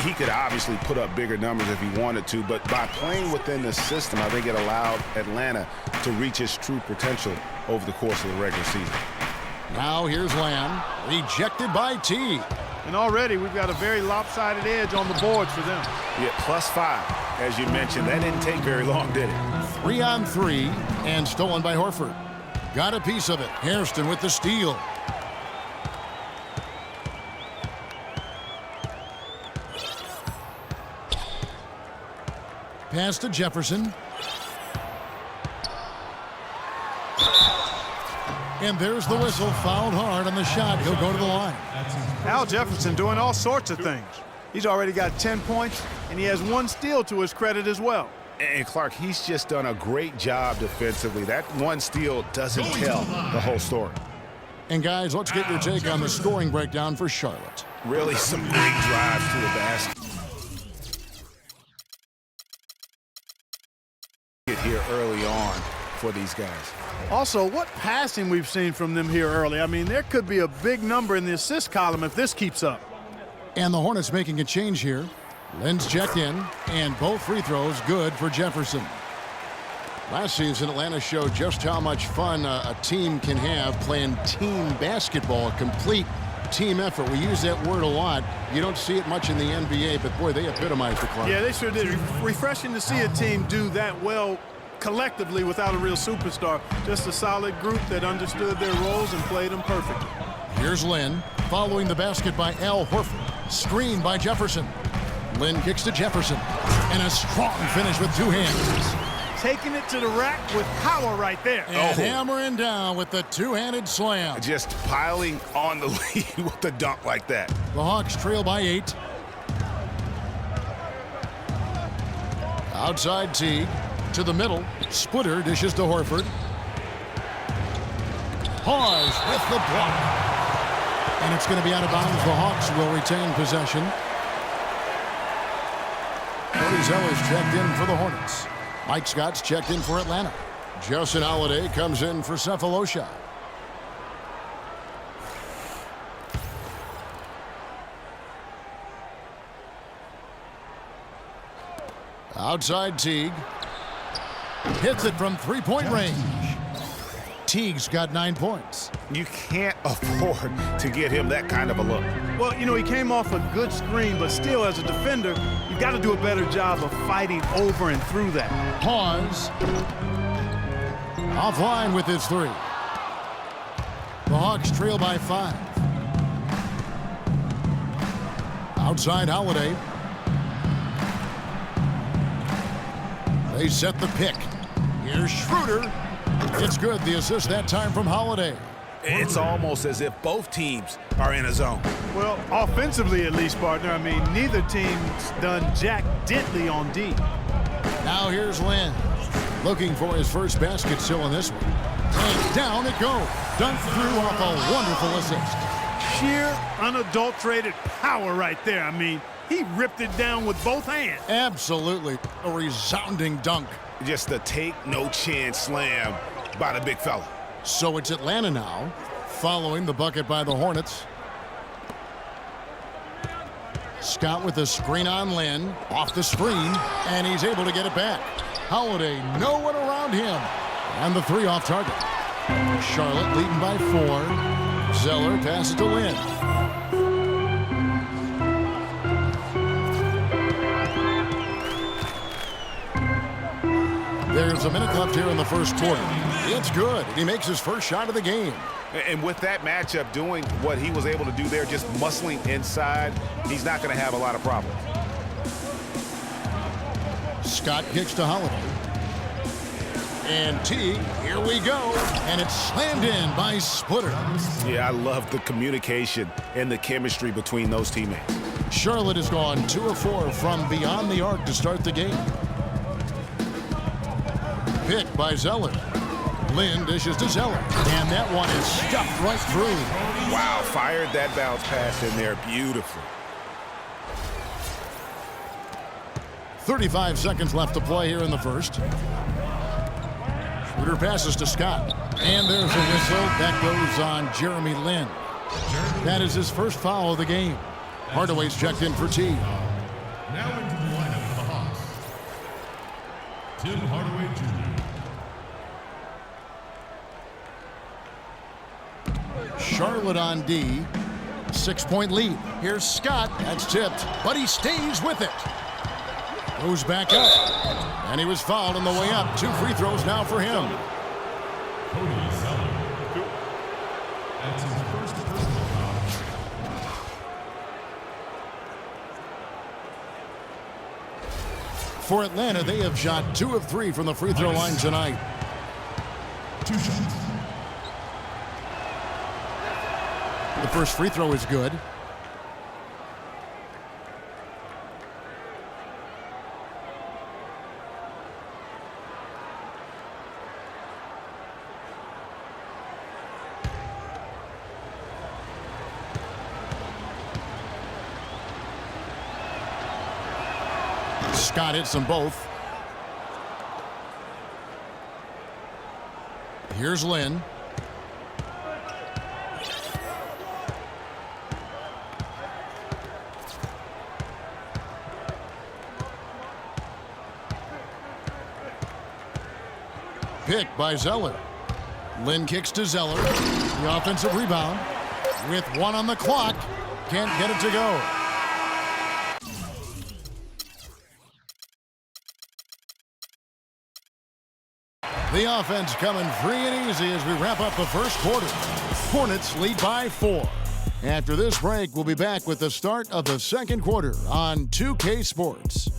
He could obviously put up bigger numbers if he wanted to, but by playing within the system, I think it allowed Atlanta to reach his true potential over the course of the regular season. Now here's Lamb, rejected by T. And already we've got a very lopsided edge on the boards for them. Yeah, +5, as you mentioned. That didn't take very long, did it? 3 on 3, and stolen by Horford. Got a piece of it. Hairston with the steal. Pass to Jefferson. And there's the whistle. Fouled hard on the shot. He'll go to the line. Al Jefferson doing all sorts of things. He's already got 10 points, and he has 1 steal to his credit as well. And Clark, he's just done a great job defensively. That 1 steal doesn't tell the whole story. And guys, let's get your take on the scoring breakdown for Charlotte. Really some great drives to the basket. Here early on for these guys. Also, what passing we've seen from them here early. I mean, there could be a big number in the assist column if this keeps up. And the Hornets making a change here. Lynn's checked in, and both free throws good for Jefferson. Last season, Atlanta showed just how much fun a team can have playing team basketball, a complete team effort. We use that word a lot. You don't see it much in the NBA, but boy, they epitomized the club. Yeah, they sure did. Refreshing to see a team do that well collectively without a real superstar. Just a solid group that understood their roles and played them perfectly. Here's Lynn, following the basket by Al Horford. Screen by Jefferson. Lynn kicks to Jefferson. And a strong finish with 2 hands. Taking it to the rack with power right there. And hammering down with the 2-handed slam. Just piling on the lead with a dunk like that. The Hawks trail by 8. Outside Teague. To the middle. Splitter dishes to Horford. Hawes with the block. And it's going to be out of bounds. The Hawks will retain possession. Cody Zeller's checked in for the Hornets. Mike Scott's checked in for Atlanta. Justin Holiday comes in for Cephalosha. Outside Teague. Hits it from 3-point range. Teague's got 9 points. You can't afford to get him that kind of a look. Well, you know, he came off a good screen, but still, as a defender, you've got to do a better job of fighting over and through that. Pause. Offline with his 3. The Hawks trail by 5. Outside Holiday. They set the pick. Here's Schroeder. It's good. The assist that time from Holiday. It's almost as if both teams are in a zone. Well, offensively at least, partner. I mean, neither team's done jack diddly on D. Now here's Lynn. Looking for his first basket still in this one. And down it goes. Dunked through off a wonderful assist. Sheer, unadulterated power right there. I mean, he ripped it down with both hands. Absolutely. A resounding dunk. Just a take-no-chance slam by the big fella. So it's Atlanta now, following the bucket by the Hornets. Scott with a screen on Lynn, off the screen, and he's able to get it back. Holiday, no one around him. And the 3 off target. Charlotte leading by 4. Zeller passes to Lynn. There's a minute left here in the first quarter. It's good. He makes his first shot of the game. And with that matchup, doing what he was able to do there, just muscling inside, he's not going to have a lot of problems. Scott kicks to Holiday. And T, here we go. And it's slammed in by Splitter. Yeah, I love the communication and the chemistry between those teammates. Charlotte has gone 2 of 4 from beyond the arc to start the game. Pick by Zeller. Lynn dishes to Zeller. And that one is stuffed right through. Wow, fired that bounce pass in there beautifully. 35 seconds left to play here in the first. Schroeder passes to Scott. And there's a whistle. That goes on Jeremy Lin. That is his first foul of the game. Hardaway's checked in for T. Now into the lineup for the Hawks, Tim Hardaway Jr. Charlotte on D. 6-point lead. Here's Scott. That's tipped, but he stays with it. Goes back up. And he was fouled on the way up. 2 free throws now for him. Cody Zeller. That's his first personal foul. For Atlanta, they have shot 2 of 3 from the free throw line tonight. 2 shots. The first free throw is good. Scott hits them both. Here's Lynn. Pick by Zeller. Lynn kicks to Zeller. The offensive rebound. With 1 on the clock. Can't get it to go. The offense coming free and easy as we wrap up the first quarter. Hornets lead by 4. After this break, we'll be back with the start of the second quarter on 2K Sports.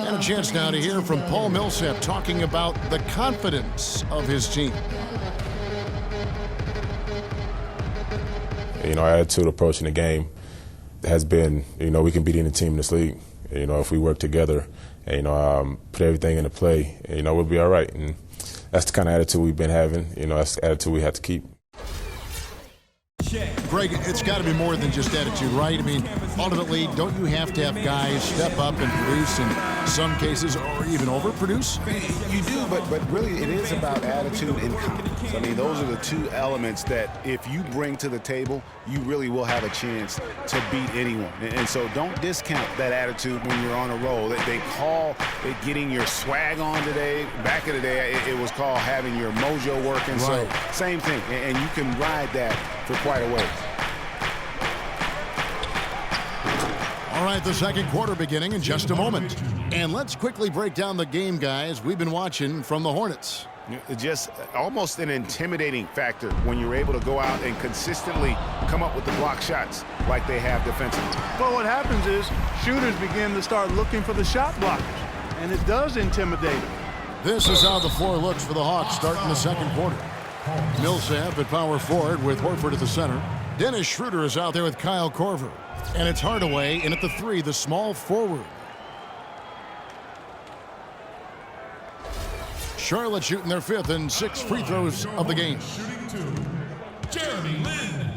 And a chance now to hear from Paul Millsap talking about the confidence of his team. You know, our attitude approaching the game has been, we can beat any team in this league. If we work together and, put everything into play, we'll be all right. And that's the kind of attitude we've been having. That's the attitude we have to keep. Greg, it's got to be more than just attitude, right? I mean, ultimately, don't you have to have guys step up and produce in some cases or even overproduce? You do, but really it is about attitude and confidence. I mean, those are the 2 elements that if you bring to the table, you really will have a chance to beat anyone. And so don't discount that attitude when you're on a roll. They call it getting your swag on today. Back in the day, it was called having your mojo working. Right. So same thing, and you can ride that for quite a ways. All right, the second quarter beginning in just a moment. And let's quickly break down the game, guys, we've been watching from the Hornets. Just almost an intimidating factor when you're able to go out and consistently come up with the block shots like they have defensively. Well, what happens is shooters begin to start looking for the shot blockers, and it does intimidate them. This is how the floor looks for the Hawks starting the second quarter. Millsap at power forward with Horford at the center. Dennis Schroeder is out there with Kyle Korver. And it's Hardaway in at the 3, the small forward. Charlotte shooting their 5th and 6th free throws of the game. Shooting 2, Jeremy Lin.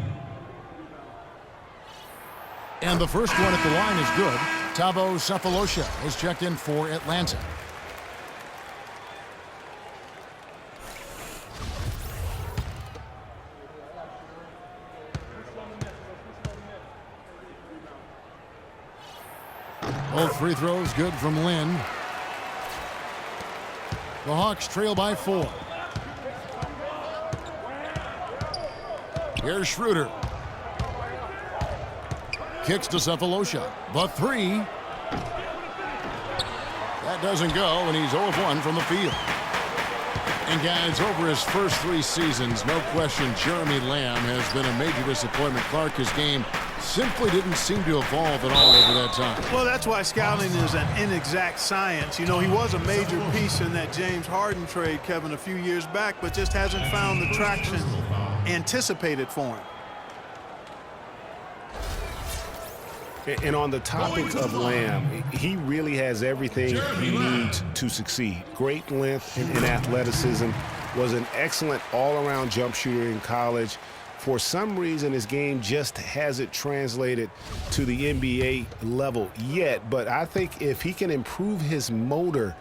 And the first one at the line is good. Thabo Sefolosha has checked in for Atlanta. Both free throws good from Lynn. The Hawks trail by 4. Here's Schroeder. Kicks to Sefolosha. The 3. That doesn't go, and he's 0 of 1 from the field. And guys, over his first 3 seasons, no question Jeremy Lamb has been a major disappointment. Clark, his game simply didn't seem to evolve at all over that time. Well, that's why scouting is an inexact science. He was a major piece in that James Harden trade, Kevin, a few years back, but just hasn't found the traction anticipated for him. And on the topic of Lamb, he really has everything he needs to succeed. Great length and athleticism. Was an excellent all-around jump shooter in college. For some reason, his game just hasn't translated to the NBA level yet. But I think if he can improve his motor,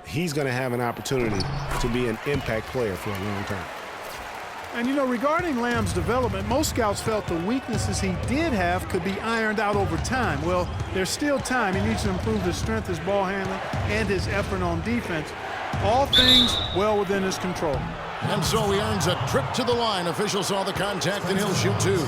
he's going to have an opportunity to be an impact player for a long time. And, you know, regarding Lamb's development, most scouts felt the weaknesses he did have could be ironed out over time. Well, there's still time. He needs to improve his strength, his ball handling, and his effort on defense. All things well within his control. And so he earns a trip to the line. Officials saw the contact, and he'll shoot two.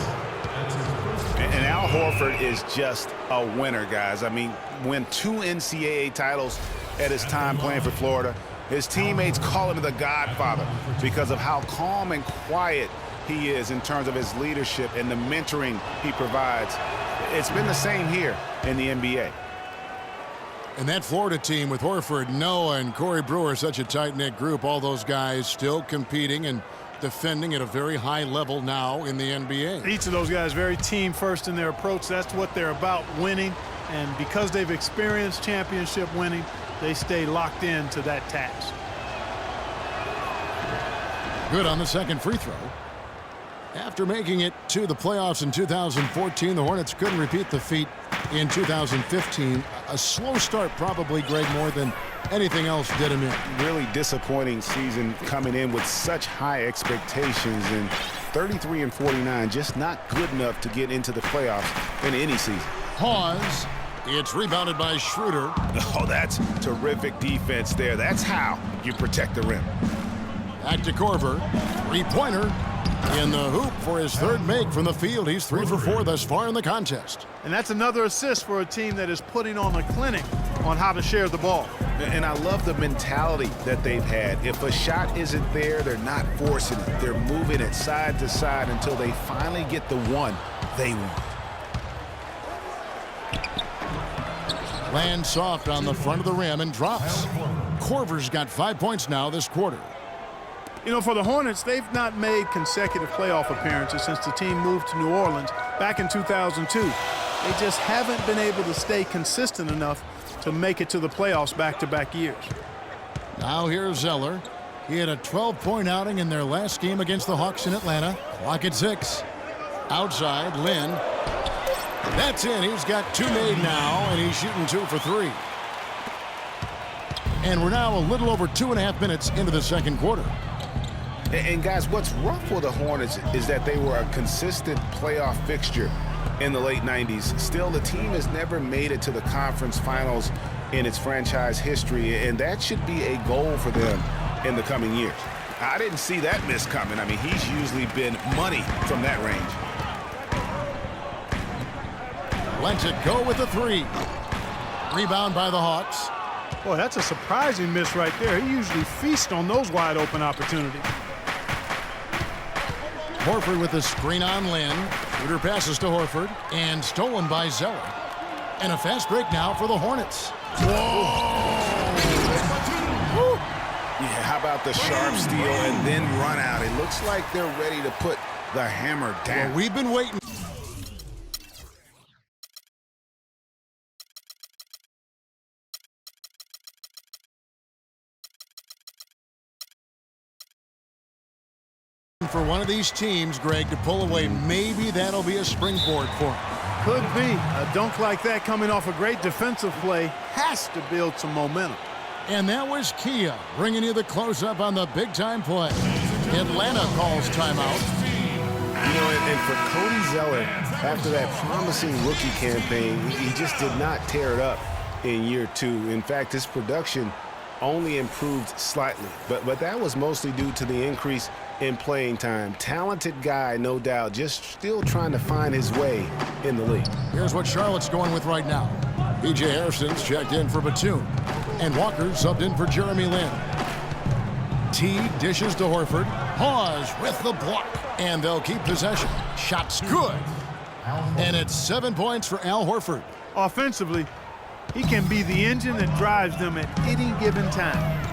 And Al Horford is just a winner, guys. I mean, win 2 NCAA titles at his time playing for Florida. His teammates call him the Godfather because of how calm and quiet he is in terms of his leadership and the mentoring he provides. It's been the same here in the NBA. And that Florida team with Horford, Noah, and Corey Brewer, such a tight-knit group, all those guys still competing and defending at a very high level now in the NBA. Each of those guys very team first in their approach. That's what they're about, winning. And because they've experienced championship winning, they stay locked in to that task. Good on the second free throw. After making it to the playoffs in 2014, the Hornets couldn't repeat the feat in 2015. A slow start probably, Greg, more than anything else did him in. Really disappointing season coming in with such high expectations, and 33-49, just not good enough to get into the playoffs in any season. Pause. It's rebounded by Schroeder. Oh, that's terrific defense there. That's how you protect the rim. Back to Korver. Three-pointer in the hoop for his third make from the field. He's 3 for 4 thus far in the contest. And that's another assist for a team that is putting on a clinic on how to share the ball. And I love the mentality that they've had. If a shot isn't there, they're not forcing it. They're moving it side to side until they finally get the one they want. Lands soft on the front of the rim and drops. Korver's got 5 points now this quarter. You know, for the Hornets, they've not made consecutive playoff appearances since the team moved to New Orleans back in 2002. They just haven't been able to stay consistent enough to make it to the playoffs back-to-back years. Now here's Zeller. He had a 12-point outing in their last game against the Hawks in Atlanta. Clock at 6. Outside, Lynn. That's in. He's got 2 made now, and he's shooting 2 for 3. And we're now a little over 2.5 minutes into the second quarter. And guys, what's rough for the Hornets is that they were a consistent playoff fixture in the late 90s. Still, the team has never made it to the conference finals in its franchise history, and that should be a goal for them in the coming years. I didn't see that miss coming. I mean, he's usually been money from that range. Lets it go with a 3. Rebound by the Hawks. Boy, that's a surprising miss right there. He usually feasts on those wide-open opportunities. Horford with the screen on Lynn. Schroeder passes to Horford and stolen by Zeller. And a fast break now for the Hornets. Yeah, how about the sharp steal and then run out? It looks like they're ready to put the hammer down. Well, we've been waiting for one of these teams, Greg, to pull away. Maybe that'll be a springboard for him. Could be. A dunk like that coming off a great defensive play has to build some momentum. And that was Kia bringing you the close-up on the big-time play. Atlanta calls timeout. You know, and for Cody Zeller, after that promising rookie campaign, he just did not tear it up in year 2. In fact, his production only improved slightly. But that was mostly due to the increase in playing time. Talented guy, no doubt, just still trying to find his way in the league. Here's what Charlotte's going with right now. B.J. Harrison's checked in for Batum. And Walker subbed in for Jeremy Lin. T dishes to Horford. Pause with the block. And they'll keep possession. Shot's good. And it's 7 points for Al Horford. Offensively, he can be the engine that drives them at any given time.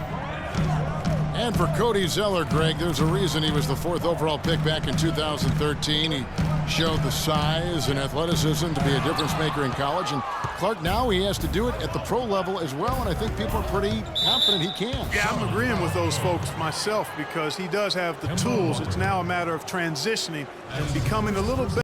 And for Cody Zeller, Greg, there's a reason he was the 4th overall pick back in 2013. He showed the size and athleticism to be a difference maker in college. And Clark, now he has to do it at the pro level as well, and I think people are pretty confident he can. Yeah, I'm agreeing with those folks myself because he does have the tools. It's now a matter of transitioning and becoming a little better.